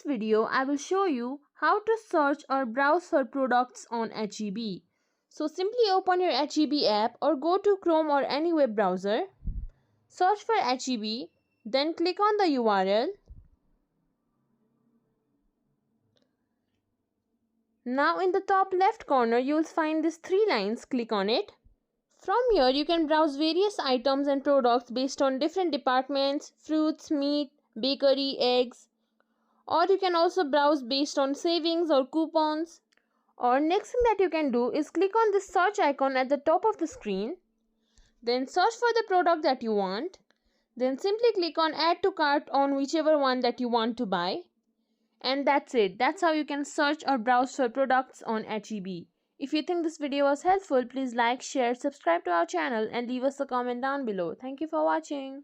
this video, I will show you how to search or browse for products on HEB. So simply open your HEB app or go to Chrome or any web browser. Search for HEB, then click on the URL. Now in the top left corner, you will find these three lines. Click on it. From here, you can browse various items and products based on different departments: fruits, meat, bakery, eggs. Or you can also browse based on savings or coupons. Or next thing that you can do is click on this search icon at the top of the screen. Then search for the product that you want. Then simply click on add to cart on whichever one that you want to buy. And that's it. That's how you can search or browse for products on HEB. If you think this video was helpful, please like, share, subscribe to our channel and leave us a comment down below. Thank you for watching.